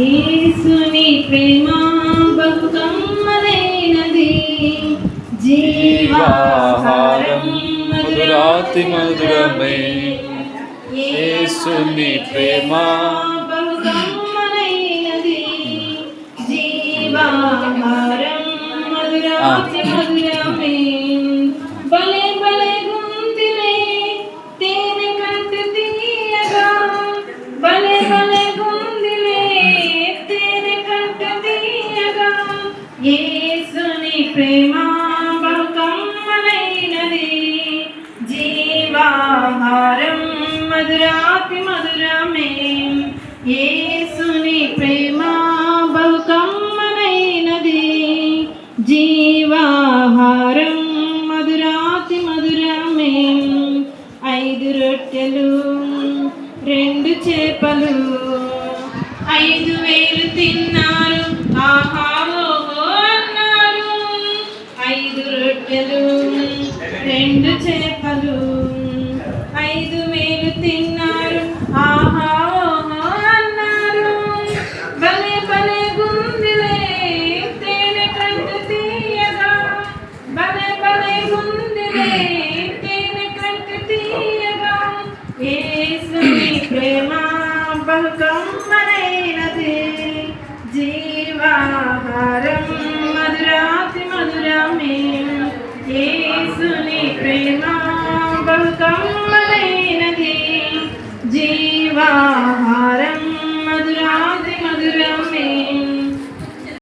యేసుని ప్రేమ బహు కమ్మనైనది, జీవాహారం మధురాతి మధురమే. యేసుని ప్రేమ బహు కమ్మనైనది, జీవాహారం మధురాతి మధురమే. భలే భలే గుందిలే తేనె కంటే తీయగా, భలే భలే గుందిలే తేనె కంటే తీయగా. యేసుని ప్రేమ బహు కమ్మనైనది, జీవాహారం మధురాతి మధురమే. యేసుని ప్రేమ బహు కమ్మనైనది, జీవాహారం మధురాతి మధురమే. 5 రొట్టెలు 2 చేపలు 5,000 తిన్నారు, ఆహా ఓహో అన్నారు. 5 రొట్టెలు 2 చేపలు 5,000 తిన్నారు, ఆహా ఓహో అన్నారు. భలే భలే గుందిలే తేనె కంటే తీయగా, భలే భలే గుందిలే తేనె కంటే తీయగా. యేసుని ప్రేమ బహు